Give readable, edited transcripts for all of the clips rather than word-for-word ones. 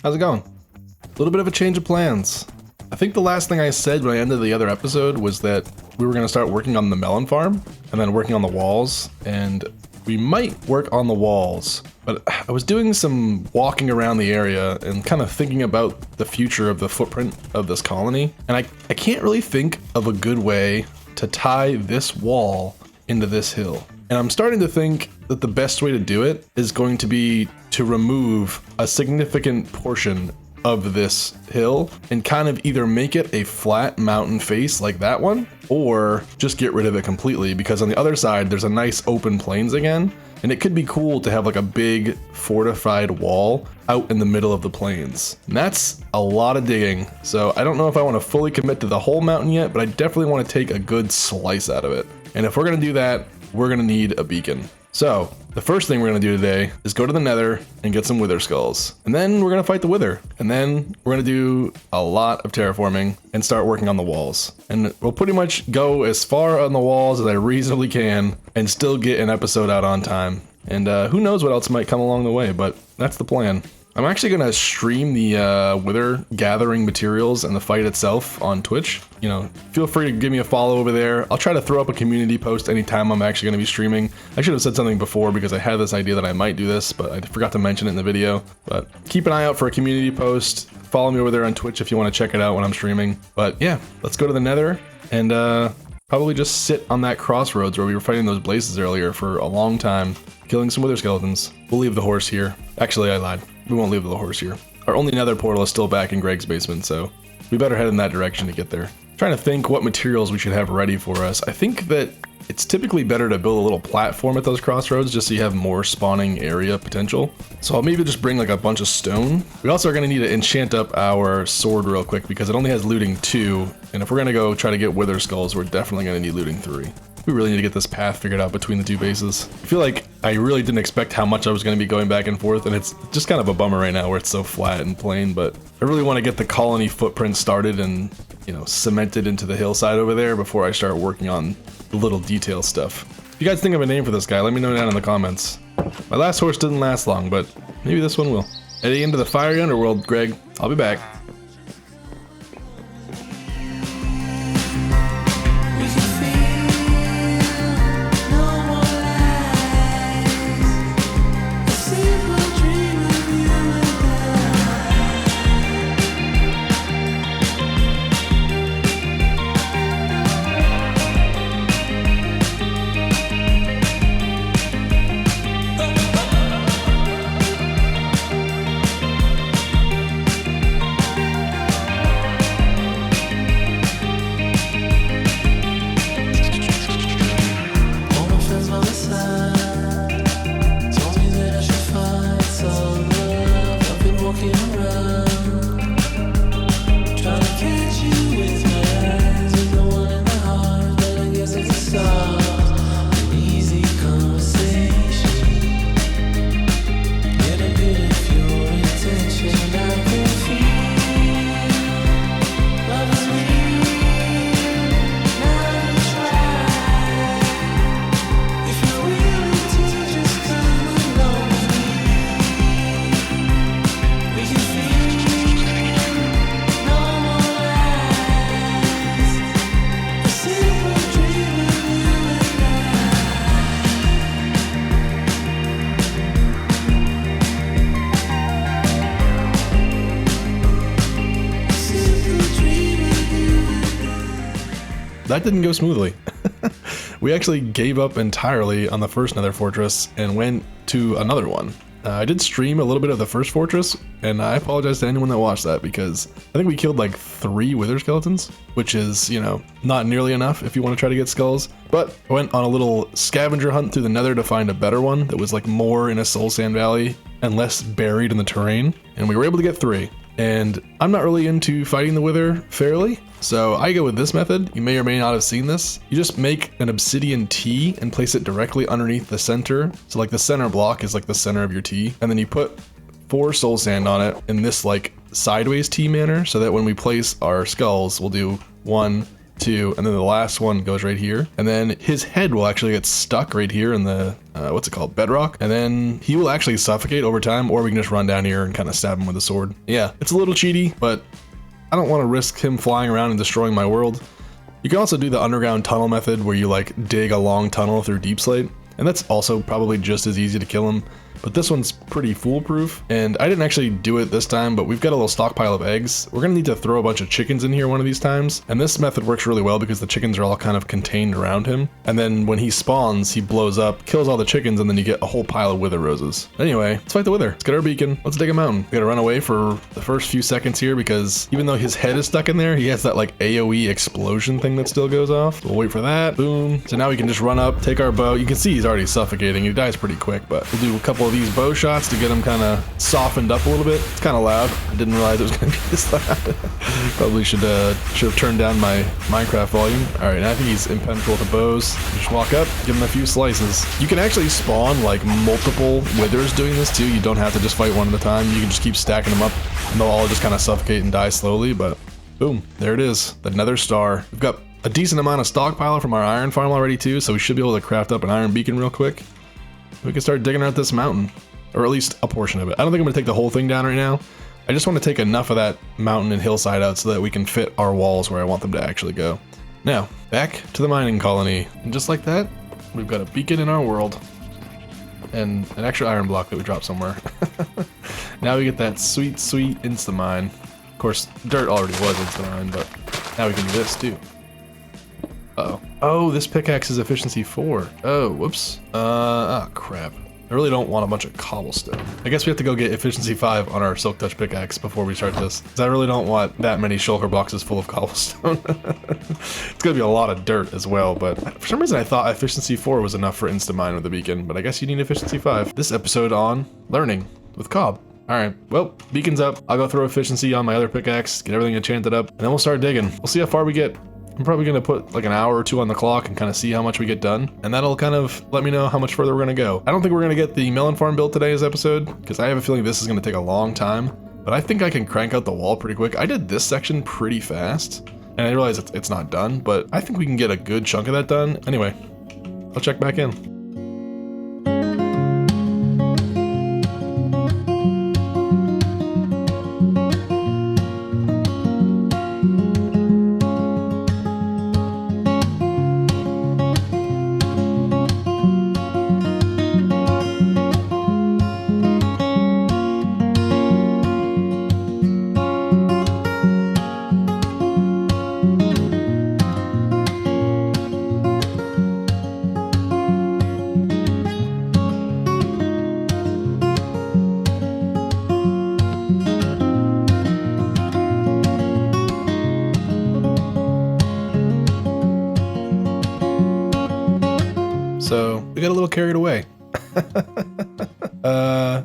How's it going? A little bit of a change of plans. I think the last thing I said when I ended the other episode was that we were going to start working on the melon farm and then working on the walls, and we might work on the walls, but I was doing some walking around the area and kind of thinking about the future of the footprint of this colony, and I can't really think of a good way to tie this wall into this hill. And I'm starting to think that the best way to do it is going to be to remove a significant portion of this hill and kind of either make it a flat mountain face like that one, or just get rid of it completely, because on the other side there's a nice open plains again, and it could be cool to have like a big fortified wall out in the middle of the plains. And that's a lot of digging, so I don't know if I want to fully commit to the whole mountain yet, but I definitely want to take a good slice out of it. And if we're going to do that, we're going to need a beacon. So the first thing we're going to do today is go to the Nether and get some wither skulls. And then we're going to fight the wither. And then we're going to do a lot of terraforming and start working on the walls. And we'll pretty much go as far on the walls as I reasonably can and still get an episode out on time. And who knows what else might come along the way, but that's the plan. I'm actually going to stream the wither gathering materials and the fight itself on Twitch. You know, feel free to give me a follow over there. I'll try to throw up a community post anytime I'm actually going to be streaming. I should have said something before because I had this idea that I might do this, but I forgot to mention it in the video. But keep an eye out for a community post. Follow me over there on Twitch if you want to check it out when I'm streaming. But yeah, let's go to the Nether and probably just sit on that crossroads where we were fighting those blazes earlier for a long time, killing some wither skeletons. We'll leave the horse here. Actually, I lied. We won't leave the horse here. Our only nether portal is still back in Greg's basement, so we better head in that direction to get there. Trying to think what materials we should have ready for us. I think that it's typically better to build a little platform at those crossroads just so you have more spawning area potential. So I'll maybe just bring like a bunch of stone. We also are going to need to enchant up our sword real quick because it only has looting 2. And if we're going to go try to get wither skulls, we're definitely going to need looting 3. We really need to get this path figured out between the two bases. I feel like I really didn't expect how much I was going to be going back and forth, and it's just kind of a bummer right now where it's so flat and plain, but I really want to get the colony footprint started and, you know, cemented into the hillside over there before I start working on the little detail stuff. If you guys think of a name for this guy, let me know down in the comments. My last horse didn't last long, but maybe this one will. Heading into the fiery underworld, Greg. I'll be back. That didn't go smoothly. We actually gave up entirely on the first Nether fortress and went to another one. I did stream a little bit of the first fortress, and I apologize to anyone that watched that because I think we killed like 3 wither skeletons, which is, you know, not nearly enough if you want to try to get skulls. But I went on a little scavenger hunt through the Nether to find a better one that was like more in a soul sand valley and less buried in the terrain, and we were able to get 3. And I'm not really into fighting the wither fairly, so I go with this method. You may or may not have seen this. You just make an obsidian T and place it directly underneath the center. So like the center block is like the center of your T, and then you put 4 soul sand on it in this like sideways T manner, so that when we place our skulls, we'll do 1, 2, and then the last one goes right here. And then his head will actually get stuck right here in the, what's it called, bedrock. And then he will actually suffocate over time, or we can just run down here and kind of stab him with a sword. Yeah, it's a little cheaty, but I don't want to risk him flying around and destroying my world. You can also do the underground tunnel method where you like dig a long tunnel through deep slate. And that's also probably just as easy to kill him. But this one's pretty foolproof, and I didn't actually do it this time, but we've got a little stockpile of eggs. We're gonna need to throw a bunch of chickens in here one of these times, and this method works really well because the chickens are all kind of contained around him, and then when he spawns, he blows up, kills all the chickens, and then you get a whole pile of wither roses. Anyway, let's fight the wither. Let's get our beacon. Let's dig a mountain. We gotta run away for the first few seconds here because even though his head is stuck in there, he has that like AoE explosion thing that still goes off. So we'll wait for that. Boom. So now we can just run up, take our bow. You can see he's already suffocating. He dies pretty quick, but we'll do a couple of these bow shots to get him kind of softened up a little bit. It's kind of loud. I didn't realize it was going to be this loud. Probably should have turned down my Minecraft volume. All right, now I think he's impenetrable to bows. Just walk up, give him a few slices. You can actually spawn like multiple withers doing this too. You don't have to just fight one at a time. You can just keep stacking them up and they'll all just kind of suffocate and die slowly, but boom, there it is, the Nether star. We've got a decent amount of stockpile from our iron farm already too, so we should be able to craft up an iron beacon real quick. We can start digging out this mountain. Or at least a portion of it. I don't think I'm going to take the whole thing down right now. I just want to take enough of that mountain and hillside out so that we can fit our walls where I want them to actually go. Now, back to the mining colony. And just like that, we've got a beacon in our world. And an extra iron block that we dropped somewhere. Now we get that sweet, sweet insta-mine. Of course, dirt already was insta-mine, but now we can do this too. Uh-oh. Oh, this pickaxe is efficiency 4. Oh, whoops. Oh, crap. I really don't want a bunch of cobblestone. I guess we have to go get efficiency 5 on our silk touch pickaxe before we start this, because I really don't want that many shulker boxes full of cobblestone. It's gonna be a lot of dirt as well, but for some reason I thought efficiency 4 was enough for insta-mine with the beacon, but I guess you need efficiency 5. This episode on learning with Cobb. Alright, well, beacon's up. I'll go throw efficiency on my other pickaxe, get everything enchanted up, and then we'll start digging. We'll see how far we get. I'm probably going to put like an hour or 2 on the clock and kind of see how much we get done. And that'll kind of let me know how much further we're going to go. I don't think we're going to get the melon farm built today's episode because I have a feeling this is going to take a long time. But I think I can crank out the wall pretty quick. I did this section pretty fast. And I realize it's not done, but I think we can get a good chunk of that done. Anyway, I'll check back in. So we got a little carried away.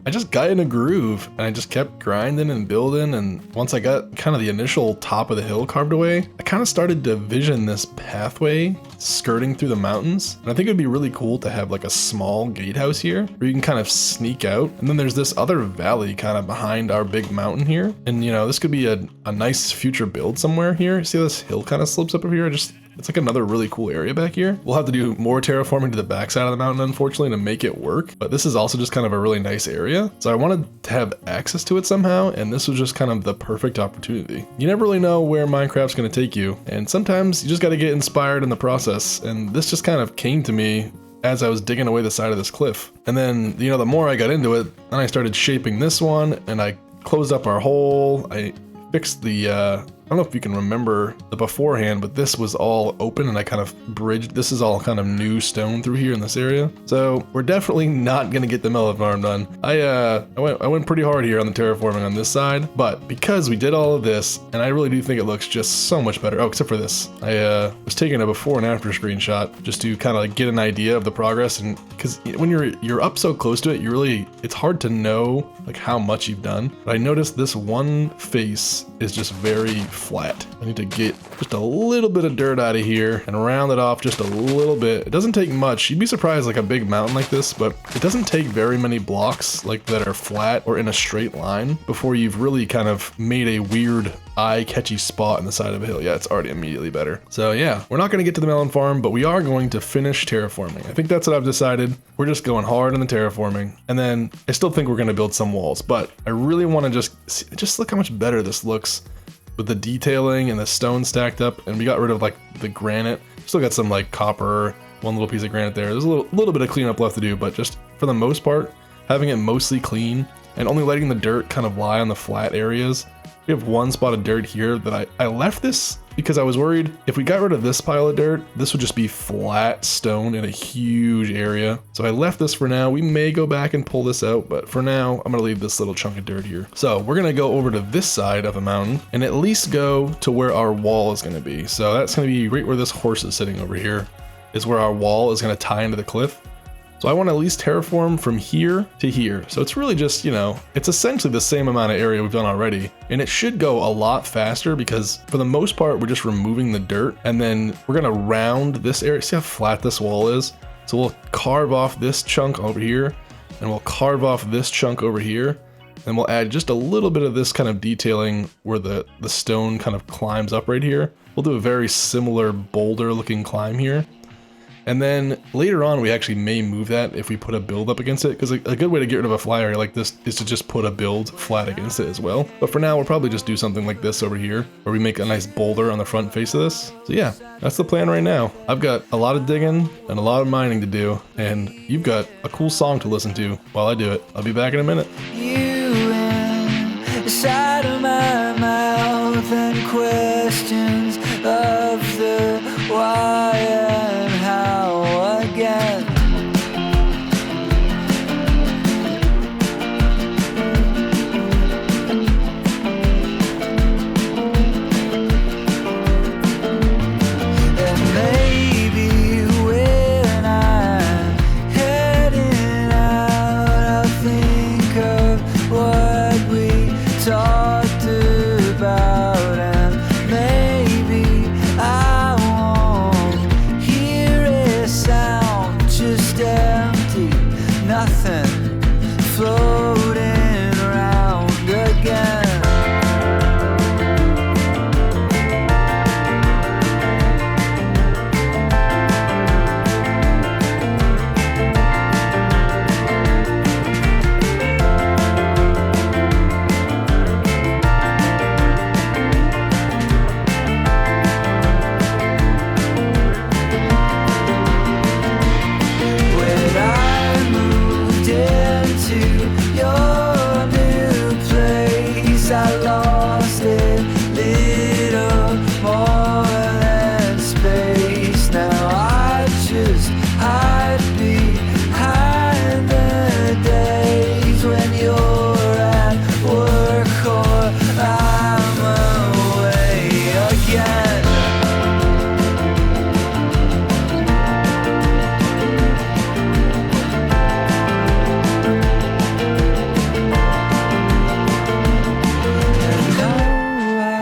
I just got in a groove and I just kept grinding and building, and once I got kind of the initial top of the hill carved away, I kind of started to vision this pathway skirting through the mountains. And I think it would be really cool to have like a small gatehouse here where you can kind of sneak out. And then there's this other valley kind of behind our big mountain here. And you know, this could be a nice future build somewhere here. See how this hill kind of slopes up over here? It's like another really cool area back here. We'll have to do more terraforming to the backside of the mountain, unfortunately, to make it work. But this is also just kind of a really nice area. So I wanted to have access to it somehow, and this was just kind of the perfect opportunity. You never really know where Minecraft's gonna take you, and sometimes you just gotta get inspired in the process. And this just kind of came to me as I was digging away the side of this cliff. And then, you know, the more I got into it, then I started shaping this one, and I closed up our hole. I fixed the, I don't know if you can remember the beforehand, but this was all open and I kind of bridged. This is all kind of new stone through here in this area. So we're definitely not going to get the melon farm done. I went pretty hard here on the terraforming on this side, but because we did all of this, and I really do think it looks just so much better. Oh, except for this. I was taking a before and after screenshot just to kind of like get an idea of the progress. And because when you're up so close to it, it's hard to know like how much you've done. But I noticed this one face is just very flat. I need to get just a little bit of dirt out of here and round it off just a little bit. It doesn't take much. You'd be surprised, like a big mountain like this, but it doesn't take very many blocks like that are flat or in a straight line before you've really kind of made a weird eye-catchy spot in the side of a hill. Yeah, it's already immediately better. So yeah, we're not going to get to the melon farm, but we are going to finish terraforming. I think that's what I've decided. We're just going hard on the terraforming, and then I still think we're going to build some walls, but I really want to just look how much better this looks with the detailing and the stone stacked up, and we got rid of like the granite. Still got some like copper, one little piece of granite there. There's a little bit of cleanup left to do, but just for the most part, having it mostly clean and only letting the dirt kind of lie on the flat areas. We have one spot of dirt here that I left this because I was worried if we got rid of this pile of dirt, this would just be flat stone in a huge area. So I left this for now. We may go back and pull this out, but for now, I'm gonna leave this little chunk of dirt here. So we're gonna go over to this side of the mountain and at least go to where our wall is gonna be. So that's gonna be right where this horse is sitting over here, is where our wall is gonna tie into the cliff. So I want to at least terraform from here to here. So it's really just, you know, it's essentially the same amount of area we've done already. And it should go a lot faster because for the most part, we're just removing the dirt and then we're going to round this area. See how flat this wall is? So we'll carve off this chunk over here and we'll carve off this chunk over here. And we'll add just a little bit of this kind of detailing where the stone kind of climbs up right here. We'll do a very similar boulder looking climb here. And then later on, we actually may move that if we put a build up against it, because a good way to get rid of a flat area like this is to just put a build flat against it as well. But for now, we'll probably just do something like this over here, where we make a nice boulder on the front face of this. So yeah, that's the plan right now. I've got a lot of digging and a lot of mining to do, and you've got a cool song to listen to while I do it. I'll be back in a minute. You inside of my mouth and questions of the why and how again. And maybe when I'm heading out, I'll think of what we talked about, and maybe I won't hear a sound, just empty, nothing floating around again. When I moved into your new place, I lost a little more than space. Now I just hide behind the days when you're at work or I'm away again. No, I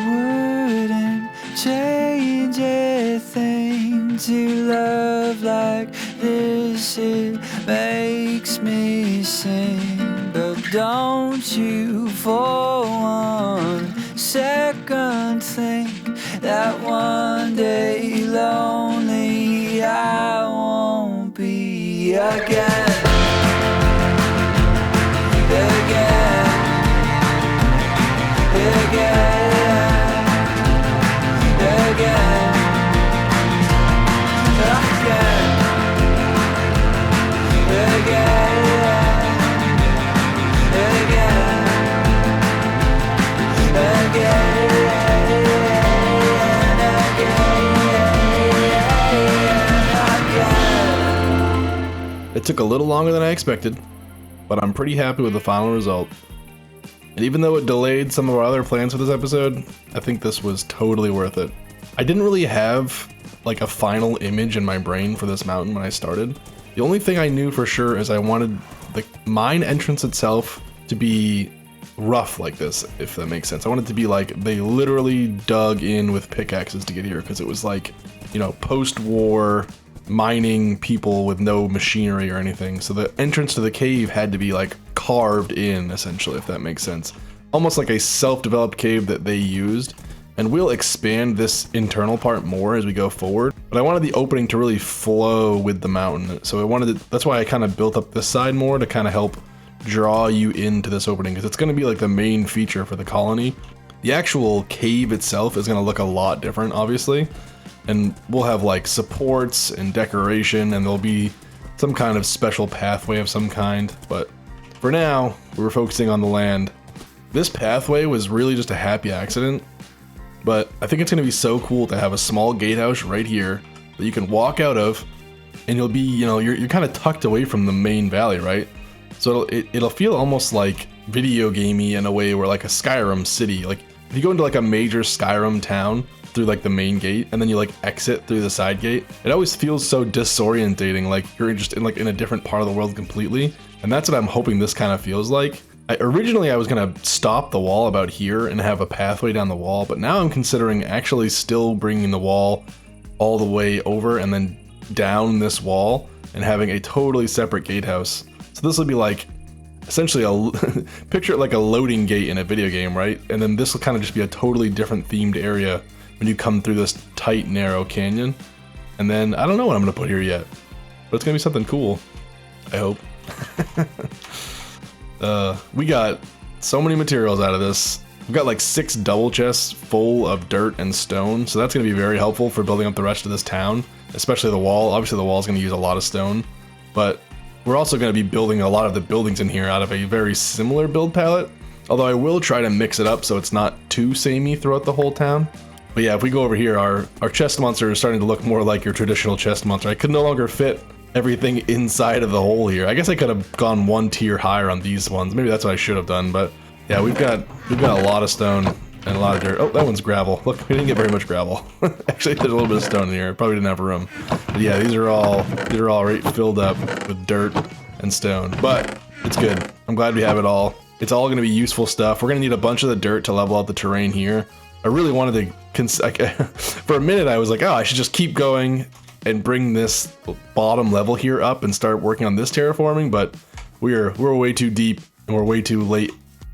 wouldn't change a thing to love like this. It makes me sing. But don't you for one second think that one day lonely I won't be again. Again. It took a little longer than I expected, but I'm pretty happy with the final result. And even though it delayed some of our other plans for this episode, I think this was totally worth it. I didn't really have like a final image in my brain for this mountain when I started. The only thing I knew for sure is I wanted the mine entrance itself to be rough like this, if that makes sense. I want it to be like they literally dug in with pickaxes to get here, because it was like, you know, post-war mining people with no machinery or anything. So the entrance to the cave had to be like carved in, essentially, if that makes sense. Almost like a self-developed cave that they used. And we'll expand this internal part more as we go forward. But I wanted the opening to really flow with the mountain. So I wanted to, that's why I kind of built up this side more, to kind of help draw you into this opening, because it's going to be like the main feature for the colony. The actual cave itself is going to look a lot different, obviously. And we'll have like supports and decoration, and there'll be some kind of special pathway of some kind. But for now, we were focusing on the land. This pathway was really just a happy accident. But I think it's going to be so cool to have a small gatehouse right here that you can walk out of, and you'll be, you know, you're kind of tucked away from the main valley, right? So it'll feel almost like video gamey in a way, where like a Skyrim city. Like if you go into like a major Skyrim town through like the main gate, and then you like exit through the side gate, it always feels so disorientating, like you're just in like in a different part of the world completely. And that's what I'm hoping this kind of feels like. Originally, I was going to stop the wall about here and have a pathway down the wall, but now I'm considering actually still bringing the wall all the way over and then down this wall and having a totally separate gatehouse. So this will be like essentially picture it like a loading gate in a video game, right? And then this will kind of just be a totally different themed area when you come through this tight, narrow canyon. And then I don't know what I'm going to put here yet, but it's going to be something cool, I hope. We got so many materials out of this. We've got like 6 double chests full of dirt and stone, so that's going to be very helpful for building up the rest of this town, especially the wall. Obviously the wall is going to use a lot of stone, but we're also going to be building a lot of the buildings in here out of a very similar build palette, although I will try to mix it up so it's not too samey throughout the whole town. But yeah, if we go over here, our chest monster is starting to look more like your traditional chest monster. I could no longer fit everything inside of the hole here. I guess I could have gone 1 tier higher on these ones. Maybe that's what I should have done, but yeah, we've got a lot of stone and a lot of dirt. Oh, that one's gravel. Look, we didn't get very much gravel. Actually, there's a little bit of stone in here. Probably didn't have room. But yeah, these are all right filled up with dirt and stone, but it's good. I'm glad we have it all. It's all going to be useful stuff. We're going to need a bunch of the dirt to level out the terrain here. I really wanted to, for a minute I was like, oh, I should just keep going and bring this bottom level here up and start working on this terraforming, but we're way too deep and we're way too late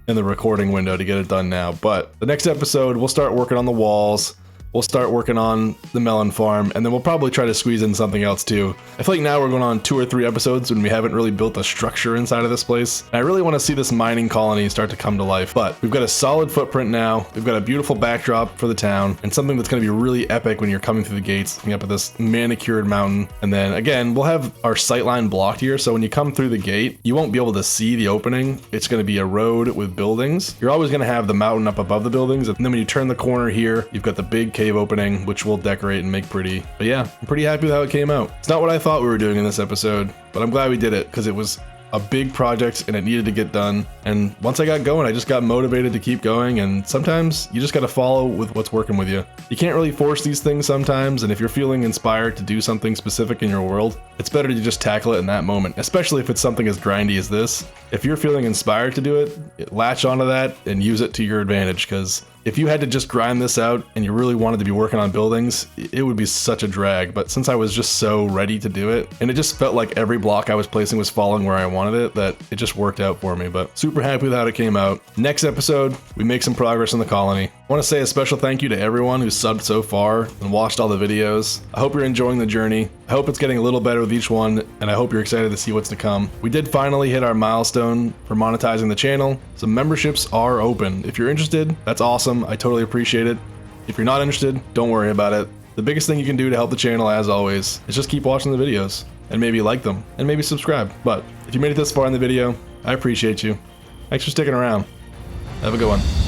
in the recording window to get it done now. But the next episode, we'll start working on the walls. We'll start working on the melon farm, and then we'll probably try to squeeze in something else too. I feel like now we're going on 2 or 3 episodes when we haven't really built a structure inside of this place. And I really want to see this mining colony start to come to life, but we've got a solid footprint now. We've got a beautiful backdrop for the town, and something that's going to be really epic when you're coming through the gates, looking up at this manicured mountain. And then again, we'll have our sightline blocked here, so when you come through the gate, you won't be able to see the opening. It's going to be a road with buildings. You're always going to have the mountain up above the buildings, and then when you turn the corner here, you've got the big cave opening, which we'll decorate and make pretty. But yeah, I'm pretty happy with how it came out. It's not what I thought we were doing in this episode, but I'm glad we did it, because it was a big project and it needed to get done. And once I got going, I just got motivated to keep going, and sometimes you just got to follow with what's working with you. You can't really force these things sometimes, and if you're feeling inspired to do something specific in your world, it's better to just tackle it in that moment, especially if it's something as grindy as this. If you're feeling inspired to do it, latch onto that and use it to your advantage, because if you had to just grind this out and you really wanted to be working on buildings, it would be such a drag. But since I was just so ready to do it, and it just felt like every block I was placing was falling where I wanted it, that it just worked out for me. But super happy with how it came out. Next episode, we make some progress in the colony. I want to say a special thank you to everyone who's subbed so far and watched all the videos. I hope you're enjoying the journey. I hope it's getting a little better with each one, and I hope you're excited to see what's to come. We did finally hit our milestone for monetizing the channel, so memberships are open. If you're interested, that's awesome. I totally appreciate it. If you're not interested, don't worry about it. The biggest thing you can do to help the channel, as always, is just keep watching the videos and maybe like them and maybe subscribe. But if you made it this far in the video, I appreciate you. Thanks for sticking around. Have a good one.